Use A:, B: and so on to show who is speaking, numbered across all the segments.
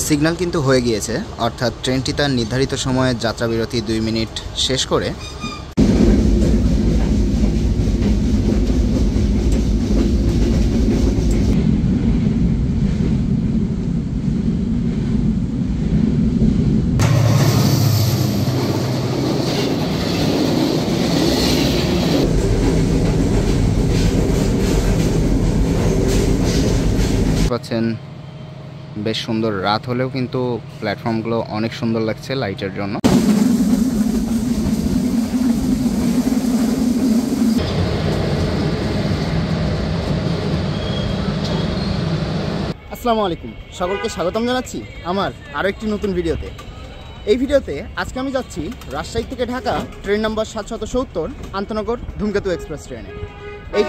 A: Signal কিন্তু হয়ে গিয়েছে, অর্থাৎ ট্রেনটি তার নির্ধারিত সময়ে যাত্রাবিরতি 2 মিনিট শেষ করে পাচ্ছেন। বেশ সুন্দর, রাত হলেও কিন্তু প্ল্যাটফর্মগুলো অনেক সুন্দর লাগছে লাইটের জন্য। আসসালামু আলাইকুম, সকলকে স্বাগতম জানাচ্ছি আমার আরও একটি নতুন ভিডিওতে। এই ভিডিওতে আজকে আমি যাচ্ছি রাজশাহী থেকে ঢাকা ট্রেন নাম্বার 770 আন্তনগর ধূমকেতু এক্সপ্রেস ট্রেনে। এই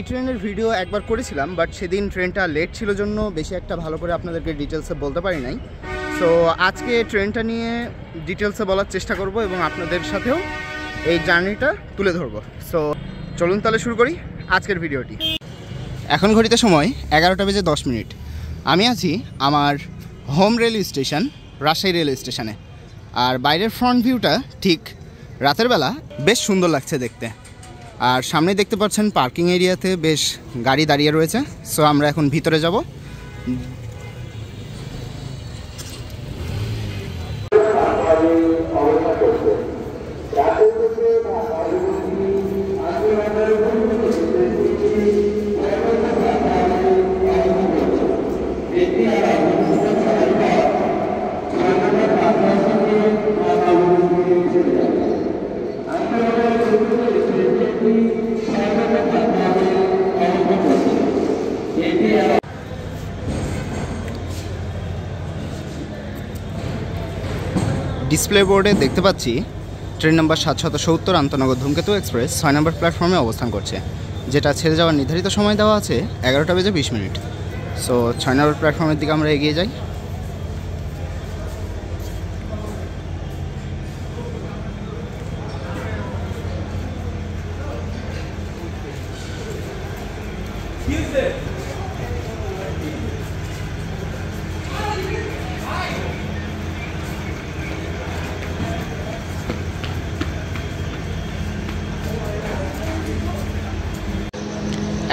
A: ট্রেনের ভিডিও একবার করেছিলাম, বাট সেদিন ট্রেনটা লেট ছিল জন্য বেশি একটা ভালো করে আপনাদেরকে ডিটেলসে বলতে পারি নাই। সো আজকে ট্রেনটা নিয়ে ডিটেলসে বলার চেষ্টা করব এবং আপনাদের সাথেও এই জার্নিটা তুলে ধরবো। সো চলুন তাহলে শুরু করি আজকের ভিডিওটি। এখন ঘড়িতে সময় 11টা বেজে 10 মিনিট। আমি আছি আমার home railway station Rajshahi railway স্টেশনে। আর বাইরের ফ্রন্ট ভিউটা ঠিক রাতের বেলা বেশ সুন্দর লাগছে দেখতে। আর সামনে দেখতে পাচ্ছেন পার্কিং এরিয়াতে বেশ গাড়ি দাঁড়িয়ে রয়েছে। সো আমরা এখন ভিতরে যাব। ডিসপ্লে বোর্ডে দেখতে পাচ্ছি ট্রেন নাম্বার 770 আন্তনগর ধূমকেতু এক্সপ্রেস 6 নম্বর প্ল্যাটফর্মে অবস্থান করছে, যেটা ছেড়ে যাওয়ার নির্ধারিত সময় দেওয়া আছে 11টা বেজে 20 মিনিট। সো 6 নম্বর প্ল্যাটফর্মের দিকে আমরা এগিয়ে যাই।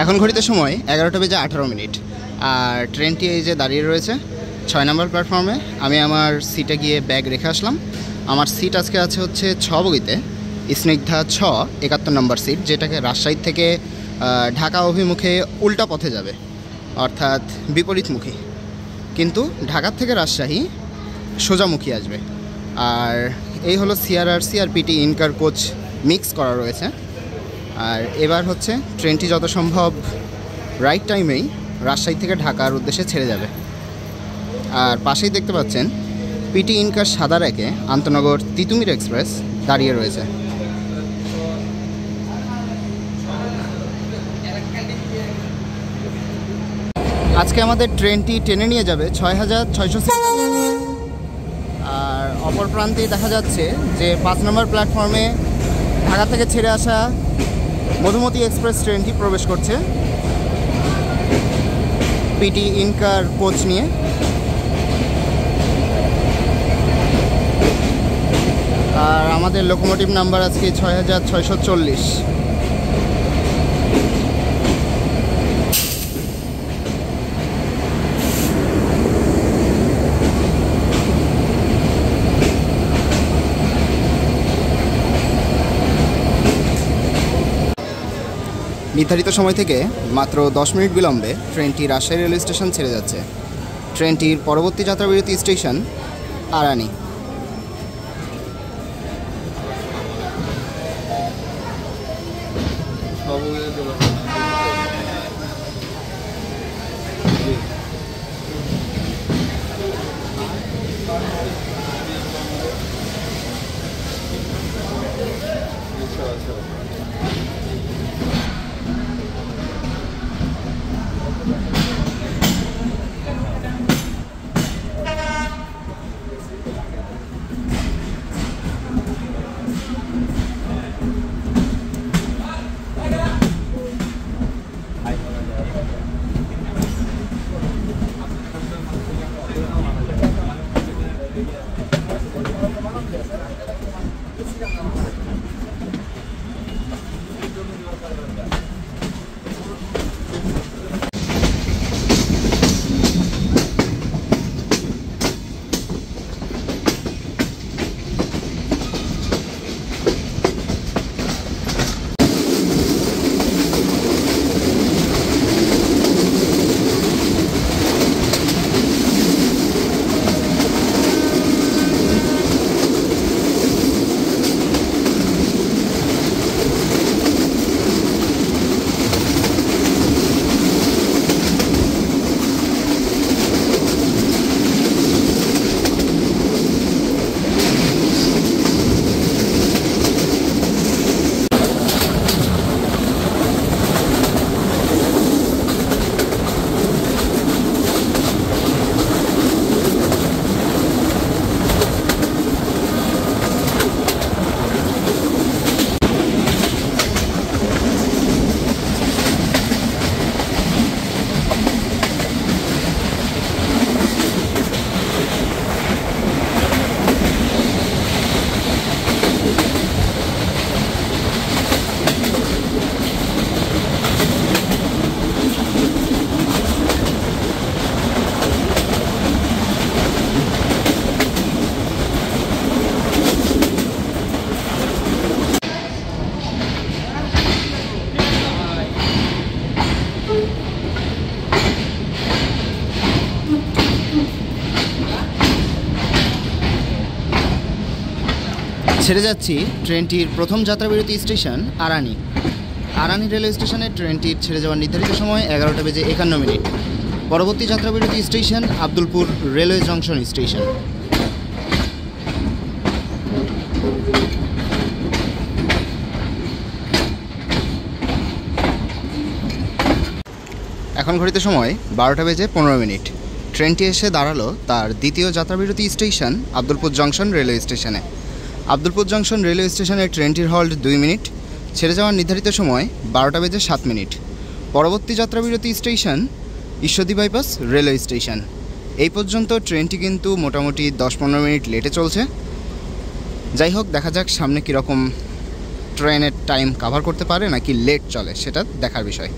A: এখন ঘড়িতে সময় 11টা বেজে 18 মিনিট। আর ট্রেনটি এই যে দাঁড়িয়ে রয়েছে 6 নম্বর প্ল্যাটফর্মে। আমি আমার সিটে গিয়ে ব্যাগ রেখে আসলাম। আমার সিট আজকে আছে হচ্ছে 6 বগিতে, স্নিগ্ধা 71 নম্বর সিট, যেটাকে রাজশাহী থেকে ঢাকা অভিমুখে উল্টা পথে যাবে, অর্থাৎ বিপরীতমুখী, কিন্তু ঢাকার থেকে রাজশাহী সোজামুখী আসবে। আর এই হলো সিআরআরসি আর পিটি ইনকার কোচ মিক্স করা রয়েছে। আর এবার হচ্ছে ট্রেনটি যত সম্ভব রাইট টাইমেই রাজশাহী থেকে ঢাকার উদ্দেশ্যে ছেড়ে যাবে। আর পাশেই দেখতে পাচ্ছেন পিটি ইনকার সাদা রেখে আন্তনগর তিতুমির এক্সপ্রেস দাঁড়িয়ে রয়েছে। আজকে আমাদের ট্রেনটি টেনে নিয়ে যাবে 6600 সিট। আর অপর প্রান্তেই দেখা যাচ্ছে যে 5 নম্বর প্ল্যাটফর্মে ঢাকা থেকে ছেড়ে আসা মধুমতি এক্সপ্রেস ট্রেনটি প্রবেশ করছে পিটি ইনকার কোচ নিয়ে। আর আমাদের লোকোমোটিভ নাম্বার আজকে 6640। নির্ধারিত সময় থেকে মাত্র 10 মিনিট বিলম্বে ট্রেনটি রাজশাহী রেলওয়ে স্টেশন ছেড়ে যাচ্ছে। ট্রেনটির পরবর্তী যাত্রাবিরতি স্টেশন আরানি। ছেড়ে যাচ্ছি ট্রেনটির প্রথম যাত্রাবিরতি স্টেশন আরানি। আরানি রেলওয়ে স্টেশনে ট্রেনটির ছেড়ে যাওয়ার নির্ধারিত সময় 11:51। পরবর্তী যাত্রাবিরতি station Abdulpur railway junction station. এখন ঘড়িতে সময় 12:15। ট্রেনটি এসে দাঁড়ালো তার দ্বিতীয় যাত্রাবিরতি স্টেশন আব্দুলপুর জংশন রেলওয়ে স্টেশনে। আব্দুলপুর জংশন রেলওয়ে স্টেশনে ট্রেনটির হল্ট 2 মিনিট। ছেড়ে যাওয়ার নির্ধারিত সময় 12:07। পরবর্তী যাত্রাবিরতি station Ishwardi bypass railway station. এই পর্যন্ত ট্রেনটি কিন্তু মোটামুটি 10-15 মিনিট লেটে চলছে। যাই হোক, দেখা যাক সামনে কীরকম ট্রেনের টাইম কাভার করতে পারে নাকি লেট চলে, সেটা দেখার বিষয়।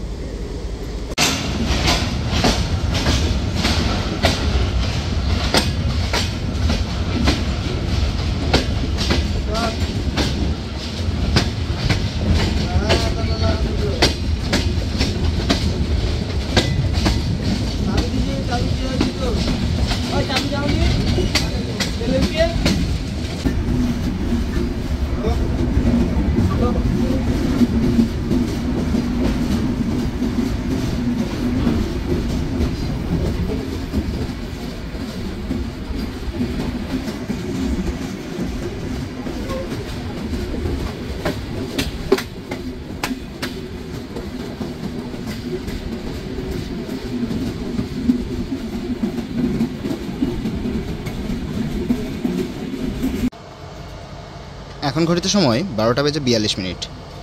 A: এখন ঘড়িতে সময় 12:42।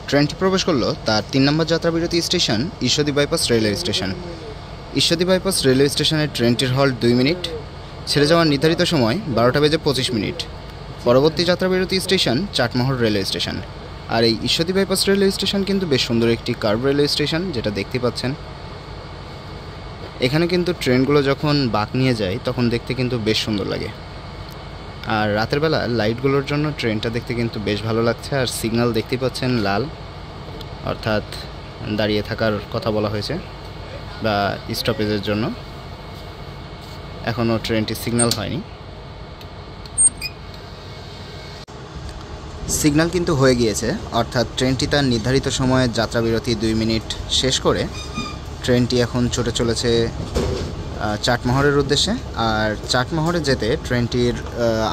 A: ট্রেনটি প্রবেশ করলো তার 3 নম্বর যাত্রাবিরতি station Ishwardi bypass railway station. Ishwardi bypass railway স্টেশনের ট্রেনটির হল্ট 2 মিনিট। ছেড়ে যাওয়ার নির্ধারিত সময় 12:25। পরবর্তী যাত্রাবিরতি স্টেশন চাটমোহর রেলওয়ে স্টেশন। আর এই ঈশ্বরদী বাইপাস রেলওয়ে স্টেশন কিন্তু বেশ সুন্দর একটি কার্ভ রেলওয়ে স্টেশন, যেটা দেখতে পাচ্ছেন। এখানে কিন্তু ট্রেনগুলো যখন বাঁক নিয়ে যায় তখন দেখতে কিন্তু বেশ সুন্দর লাগে। আর রাতের বেলা লাইটগুলোর জন্য ট্রেনটা দেখতে কিন্তু বেশ ভালো লাগছে। আর সিগন্যাল দেখতে পাচ্ছেন লাল, অর্থাৎ দাঁড়িয়ে থাকার কথা বলা হয়েছে বা স্টপেজের জন্য। এখনও ট্রেনটি সিগন্যাল হয়নি। সিগন্যাল কিন্তু হয়ে গিয়েছে, অর্থাৎ ট্রেনটি তার নির্ধারিত সময়ে যাত্রাবিরতি 2 মিনিট শেষ করে ট্রেনটি এখন ছুটে চলেছে চাটমোহরের উদ্দেশ্যে। আর চাটমোহরে যেতে ট্রেনটির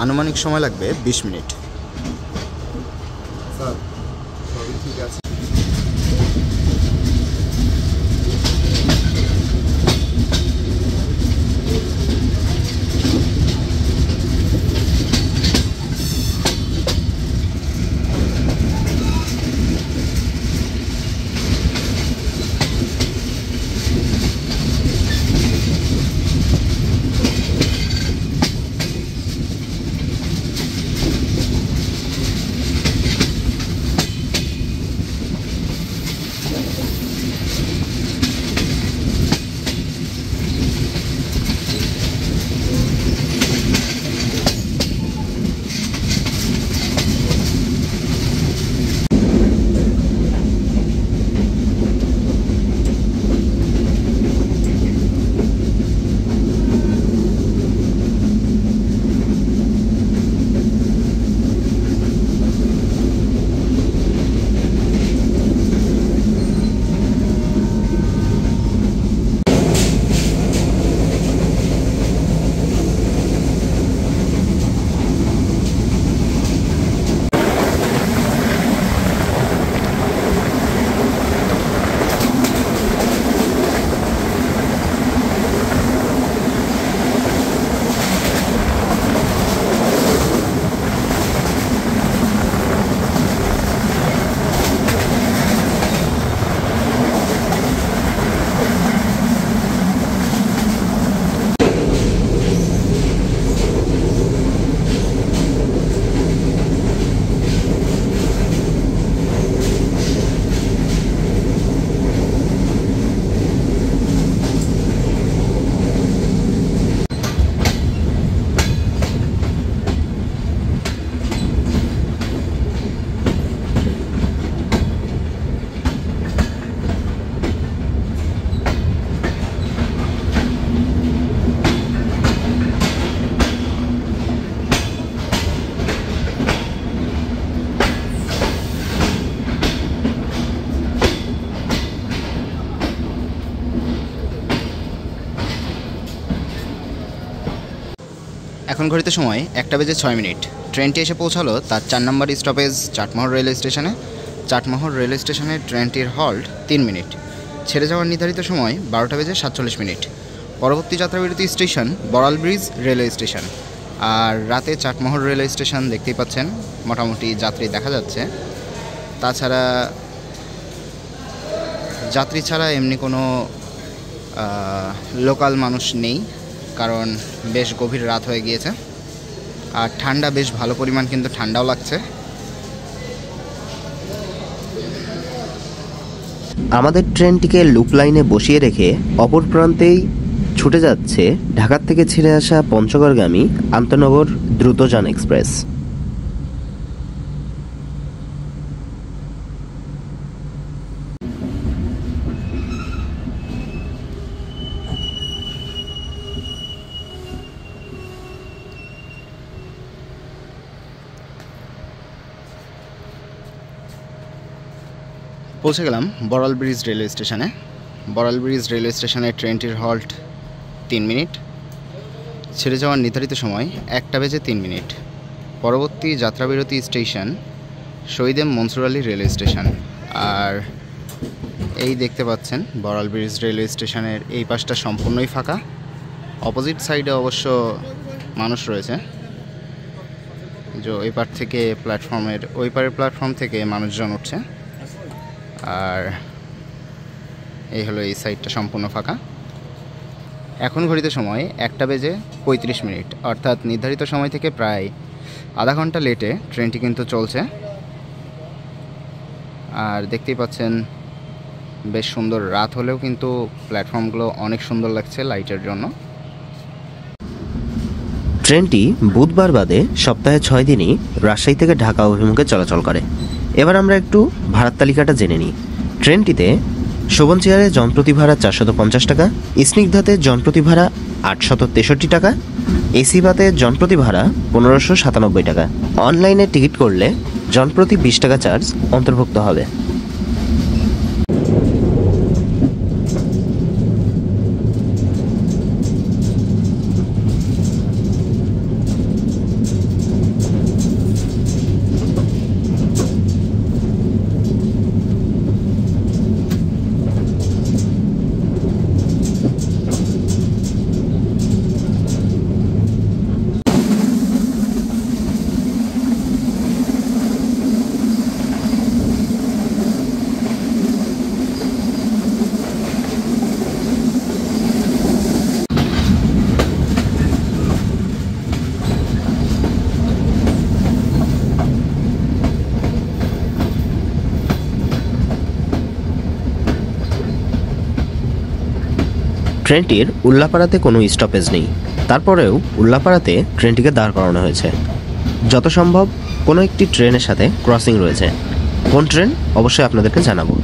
A: আনুমানিক সময় লাগবে 20 মিনিট। ঠিক আছে। এখন ঘড়িতে সময় 1:06। ট্রেনটি এসে পৌঁছালো তার 4 নম্বর স্টপেজ চাটমোহর রেলওয়ে স্টেশনে। চাটমোহর রেলওয়ে স্টেশনে ট্রেনটির হল্ট 3 মিনিট। ছেড়ে যাওয়ার নির্ধারিত সময় 12:47। পরবর্তী যাত্রাবিরতি station Baral bridge railway station. আর রাতে চাটমোহর রেলওয়ে স্টেশন দেখতেই পাচ্ছেন, মোটামুটি যাত্রী দেখা যাচ্ছে। তাছাড়া যাত্রী ছাড়া এমনি কোনো লোকাল মানুষ নেই, কারণ বেশ গভীর রাত হয়ে গিয়েছে। আর ঠান্ডা বেশ ভালো পরিমাণ, কিন্তু ঠান্ডাও লাগছে।
B: আমাদের ট্রেনটিকে লুপ লাইনে বসিয়ে রেখে অপর প্রান্তেই ছুটে যাচ্ছে ঢাকার থেকে ছেড়ে আসা পঞ্চগড়গামী আন্তনগর দ্রুতযান এক্সপ্রেস।
A: পৌঁছে গেলাম বড়াল ব্রিজ রেলওয়ে স্টেশনে। বড়াল ব্রিজ রেলওয়ে স্টেশনে ট্রেনটির হল্ট 3 মিনিট। ছেড়ে যাওয়ার নির্ধারিত সময় 1:03। পরবর্তী যাত্রাবিরতি station Shahid M Mansur Ali railway station. আর এই দেখতে পাচ্ছেন বড়াল ব্রিজ রেলওয়ে স্টেশনের এই পাশটা সম্পূর্ণই ফাঁকা। অপোজিট সাইডে অবশ্য মানুষ রয়েছে, যে ওই পার থেকে প্ল্যাটফর্মের ওই পারের প্ল্যাটফর্ম থেকে মানুষজন উঠছে। আর এই হলো এই সাইডটা সম্পূর্ণ ফাঁকা। এখন ঘড়িতে সময় 1:35, অর্থাৎ নির্ধারিত সময় থেকে প্রায় আধা ঘন্টা লেটে ট্রেনটি কিন্তু চলছে। আর দেখতেই পাচ্ছেন বেশ সুন্দর, রাত হলেও কিন্তু প্ল্যাটফর্মগুলো অনেক সুন্দর লাগছে লাইটের জন্য।
B: ট্রেনটি বুধবার বাদে সপ্তাহে 6 দিনই রাজশাহী থেকে ঢাকা অভিমুখে চলাচল করে। এবার আমরা একটু ভাড়ার তালিকাটা জেনে নিই। ট্রেনটিতে শোভন চেয়ারে জনপ্রতি ভাড়া 450 টাকা, স্নিগ্ধাতে জনপ্রতি ভাড়া 863 টাকা, এসি বাতে জনপ্রতি ভাড়া 1597 টাকা। অনলাইনে টিকিট করলে জনপ্রতি 20 টাকা চার্জ অন্তর্ভুক্ত হবে। ট্রেনটির উল্লাপাড়াতে কোনো স্টপেজ নেই, তারপরেও উল্লাপাড়াতে ট্রেনটিকে দাঁড় করানো হয়েছে। যত সম্ভব কোনো একটি ট্রেনের সাথে ক্রসিং রয়েছে। কোন ট্রেন অবশ্যই আপনাদেরকে জানাবো।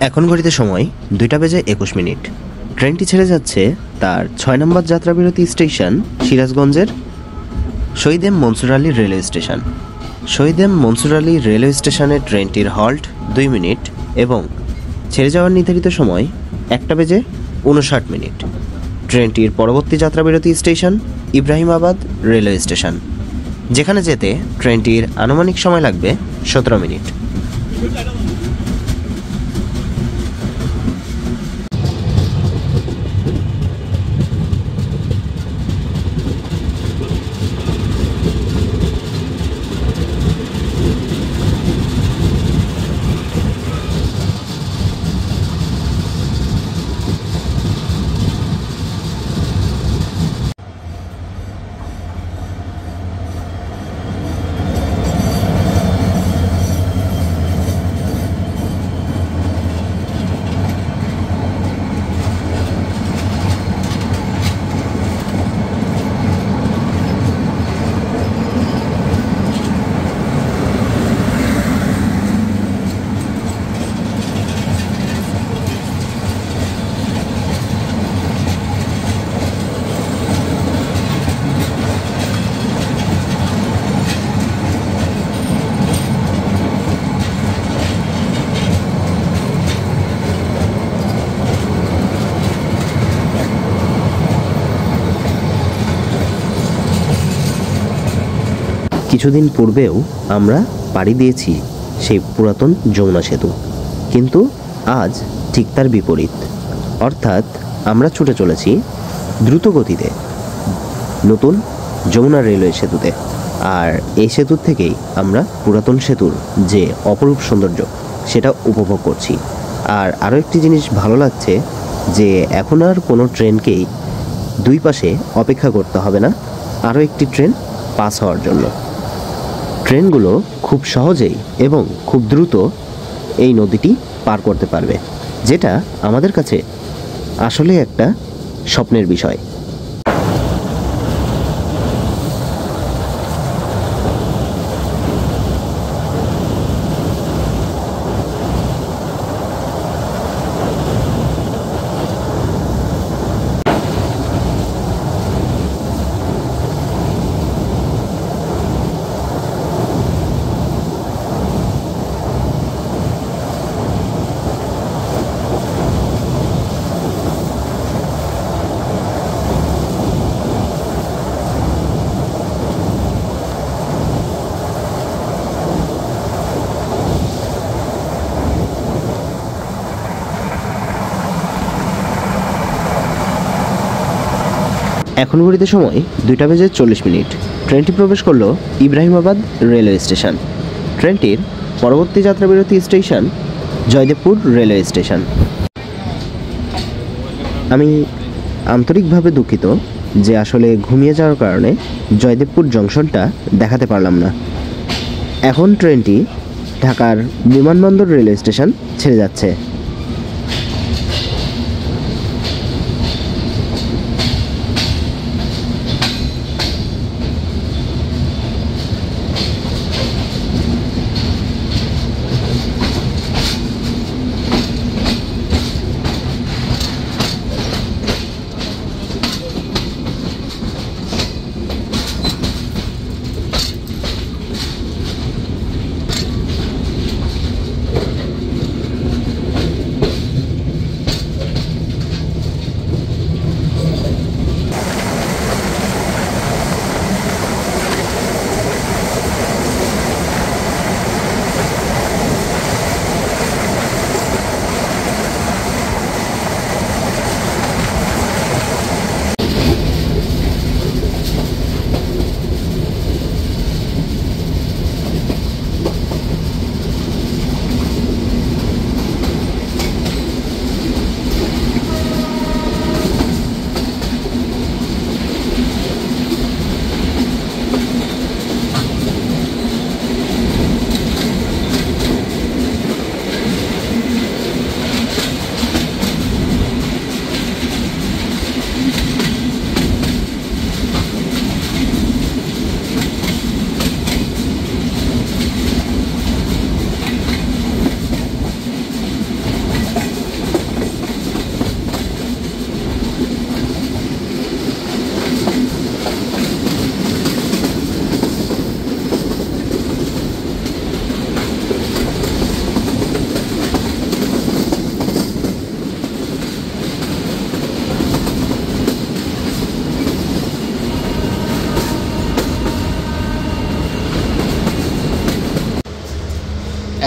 B: এখন ঘড়িতে সময় 2:21। ট্রেনটি ছেড়ে যাচ্ছে তার 6 নম্বর যাত্রাবিরতি স্টেশন সিরাজগঞ্জের Shahid M Mansur Ali railway station. Shahid M Mansur Ali railway স্টেশনে ট্রেনটির হল্ট 2 মিনিট এবং ছেড়ে যাওয়ার নির্ধারিত সময় 1:59। ট্রেনটির পরবর্তী যাত্রাবিরতি স্টেশন ইব্রাহিমাবাদ রেলওয়ে স্টেশন, যেখানে যেতে ট্রেনটির আনুমানিক সময় লাগবে 17 মিনিট। কিছুদিন পূর্বেও আমরা পাড়ি দিয়েছি সেই পুরাতন যমুনা সেতু, কিন্তু আজ ঠিক তার বিপরীত। অর্থাৎ আমরা ছুটে চলেছি দ্রুত গতিতে নতুন যমুনা রেলওয়ে সেতুতে। আর এই সেতুর থেকেই আমরা পুরাতন সেতুর যে অপরূপ সৌন্দর্য সেটা উপভোগ করছি। আর আরও একটি জিনিস ভালো লাগছে যে এখন আর কোনো ট্রেনকেই দুই পাশে অপেক্ষা করতে হবে না আরও একটি ট্রেন পাস হওয়ার জন্য। ট্রেনগুলো খুব সহজেই এবং খুব দ্রুত এই নদীটি পার করতে পারবে, যেটা আমাদের কাছে আসলে একটা স্বপ্নের বিষয়। এখন ঘড়িতে সময় 2:40। ট্রেনটি প্রবেশ করলো ইব্রাহিমাবাদ রেলওয়ে স্টেশন। ট্রেনটির পরবর্তী যাত্রাবিরতি স্টেশন জয়দেবপুর রেলওয়ে স্টেশন। আমি আন্তরিকভাবে দুঃখিত যে আসলে ঘুমিয়ে যাওয়ার কারণে জয়দেবপুর জংশনটা দেখাতে পারলাম না। এখন ট্রেনটি ঢাকার বিমানবন্দর রেলওয়ে স্টেশন ছেড়ে যাচ্ছে।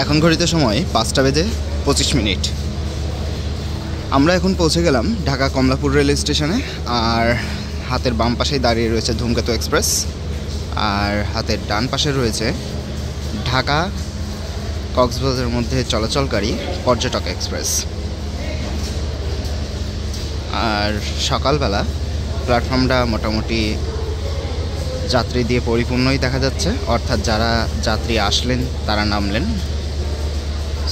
A: এখন ঘড়িতে সময় 5:25। আমরা এখন পৌঁছে গেলাম ঢাকা কমলাপুর রেল স্টেশনে। আর হাতের বাম পাশেই দাঁড়িয়ে রয়েছে ধূমকেতু এক্সপ্রেস, আর হাতের ডান পাশে রয়েছে ঢাকা কক্সবাজারের মধ্যে চলাচলকারী পর্যটক এক্সপ্রেস। আর সকালবেলা প্ল্যাটফর্মটা মোটামুটি যাত্রী দিয়ে পরিপূর্ণই দেখা যাচ্ছে, অর্থাৎ যারা যাত্রী আসলেন তারা নামলেন।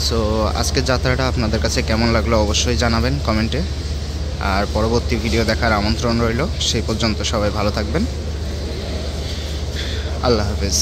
A: সো আজকের যাত্রাটা আপনাদের কাছে কেমন লাগলো অবশ্যই জানাবেন কমেন্টে। আর পরবর্তী ভিডিও দেখার আমন্ত্রণ রইল। সেই পর্যন্ত সবাই ভালো থাকবেন। আল্লাহ হাফেজ।